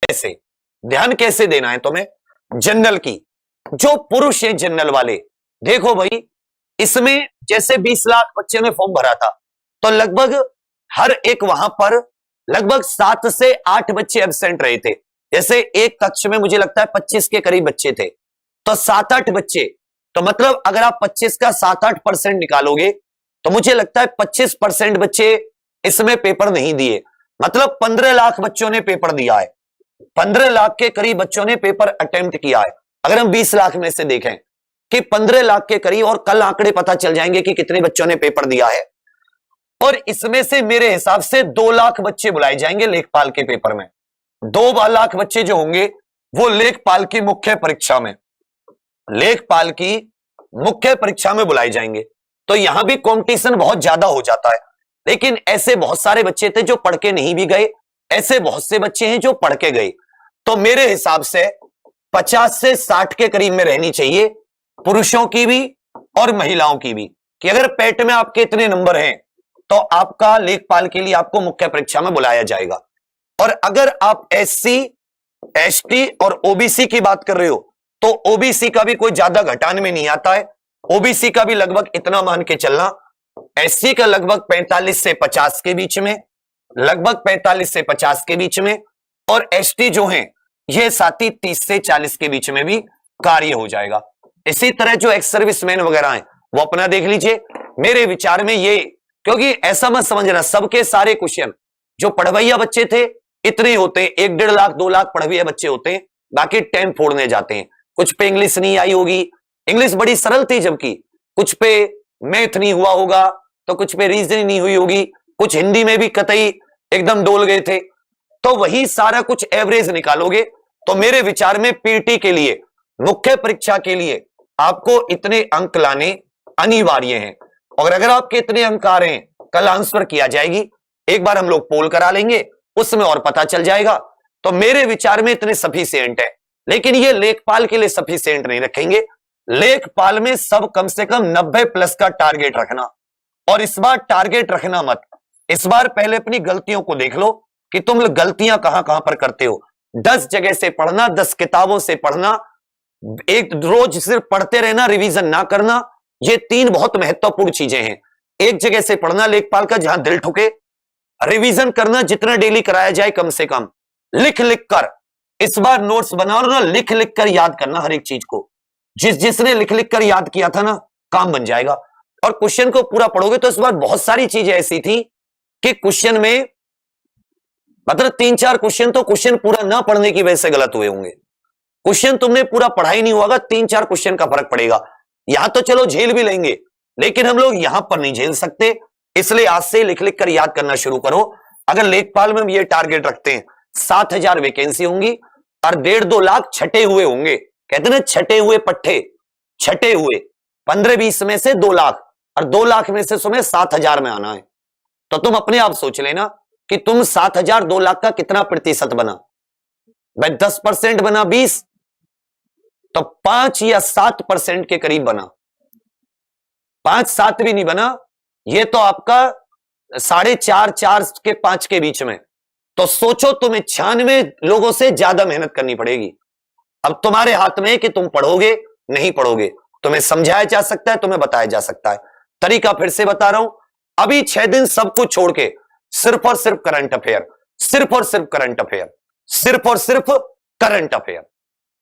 कैसे, ध्यान कैसे देना है तुम्हें जनरल की। जो पुरुष है जनरल वाले, देखो भाई इसमें जैसे 20 लाख बच्चे ने फॉर्म भरा था, तो लगभग हर एक वहां पर लगभग 7 से 8 बच्चे एब्सेंट रहे थे। जैसे एक कक्ष में मुझे लगता है 25 के करीब बच्चे थे, तो 7-8 बच्चे, तो मतलब अगर आप 25 का 7-8% निकालोगे तो मुझे लगता है 25% बच्चे इसमें पेपर नहीं दिए, मतलब 15 लाख बच्चों ने पेपर दिया है। 15 लाख के करीब बच्चों ने पेपर अटेम्प्ट किया है। अगर हम 20 लाख में से देखें कि 15 लाख के करीब, और कल आंकड़े पता चल जाएंगे कि कितने बच्चों ने पेपर दिया है। और इसमें से मेरे हिसाब से 2 लाख बच्चे बुलाए जाएंगे लेखपाल के पेपर में। 2 लाख बच्चे जो होंगे वो लेखपाल की मुख्य परीक्षा में, लेखपाल की मुख्य परीक्षा में बुलाए जाएंगे। तो यहां भी कंपटीशन बहुत ज्यादा हो जाता है। लेकिन ऐसे बहुत सारे बच्चे थे जो पढ़ के नहीं भी गए, ऐसे बहुत से बच्चे हैं जो पढ़ के गए। तो मेरे हिसाब से 50 से 60 के करीब में रहनी चाहिए, पुरुषों की भी और महिलाओं की भी, कि अगर पेट में आपके इतने नंबर हैं तो आपका लेखपाल के लिए आपको मुख्य परीक्षा में बुलाया जाएगा। और अगर आप एससी, एसटी और ओबीसी की बात कर रहे हो तो ओबीसी का भी कोई ज्यादा घटाने में नहीं आता है। ओबीसी का भी लगभग इतना मान के चलना, एससी का लगभग 45 से 50 के बीच में, लगभग 45 से 50 के बीच में, और एसटी जो है ये साथ ही 30 से 40 के बीच में भी कार्य हो जाएगा। इसी तरह जो एक्स सर्विसमैन वगैरह हैं वो अपना देख लीजिए। मेरे विचार में ये, क्योंकि ऐसा मत समझना सबके सारे क्वेश्चन जो पढ़वैया बच्चे थे इतने होते हैं, 1-1.5 लाख 2 लाख पढ़वैया बच्चे होते हैं, बाकी 10 फोड़ने जाते हैं। कुछ पे इंग्लिश नहीं आई होगी, इंग्लिश बड़ी सरल थी, जबकि कुछ पे मैथ नहीं हुआ होगा, तो कुछ पे रीजनिंग नहीं हुई होगी, कुछ हिंदी में भी कतई एकदम डोल गए थे। तो वही सारा कुछ एवरेज निकालोगे तो मेरे विचार में पीटी के लिए, मुख्य परीक्षा के लिए आपको इतने अंक लाने अनिवार्य हैं। और अगर आपके इतने अंक आ रहे हैं, कल आंसर किया जाएगी, एक बार हम लोग पोल करा लेंगे, उसमें और पता चल जाएगा। तो मेरे विचार में इतने सफिशिएंट है। लेकिन ये लेखपाल के लिए सफिशिएंट नहीं रखेंगे। लेखपाल में सब कम से कम 90 प्लस का टारगेट रखना। और इस बार टारगेट रखना मत, इस बार पहले अपनी गलतियों को देख लो कि तुम गलतियां कहां कहां पर करते हो। 10 जगह से पढ़ना, 10 किताबों से पढ़ना, एक रोज सिर्फ पढ़ते रहना, रिवीजन ना करना, ये 3 बहुत महत्वपूर्ण चीजें हैं। एक जगह से पढ़ना लेखपाल का जहां दिल ठुके, रिवीजन करना जितना डेली कराया जाए कम से कम, लिख लिख कर, इस बार नोट्स बनाओ ना, लिख लिख कर याद करना हर एक चीज को। जिसने लिख लिख कर याद किया था ना, काम बन जाएगा। और क्वेश्चन को पूरा पढ़ोगे तो इस बार बहुत सारी चीजें ऐसी थी कि क्वेश्चन में मतलब 3-4 क्वेश्चन तो क्वेश्चन पूरा ना पढ़ने की वजह से गलत हुए होंगे। क्वेश्चन तुमने पूरा पढ़ा ही नहीं होगा, 3-4 क्वेश्चन का फर्क पड़ेगा। यहां तो चलो झेल भी लेंगे, लेकिन हम लोग यहां पर नहीं झेल सकते। इसलिए आज से लिख लिख कर याद करना शुरू करो। अगर लेखपाल में हम ये टारगेट रखते हैं, 7,000 वैकेंसी होंगी और 1.5-2 लाख छटे हुए होंगे। कहते ना छटे हुए पट्टे, छटे हुए 15-20 में से 2 लाख, और 2 लाख में से तुम्हें 7,000 में आना है। तो तुम अपने आप सोच लेना कि तुम 7,000 2 लाख का कितना प्रतिशत बना। भाई 10% बना 20, तो 5 या 7% के करीब बना। 5-7 भी नहीं बना, ये तो आपका 4.5 के 5 के बीच में। तो सोचो तुम्हें 96 लोगों से ज्यादा मेहनत करनी पड़ेगी। अब तुम्हारे हाथ में है कि तुम पढ़ोगे नहीं पढ़ोगे। तुम्हें समझाया जा सकता है, तुम्हें बताया जा सकता है। तरीका फिर से बता रहा हूं, अभी 6 दिन सब कुछ छोड़ के सिर्फ और सिर्फ करंट अफेयर, सिर्फ और सिर्फ करंट अफेयर, सिर्फ और सिर्फ करंट अफेयर।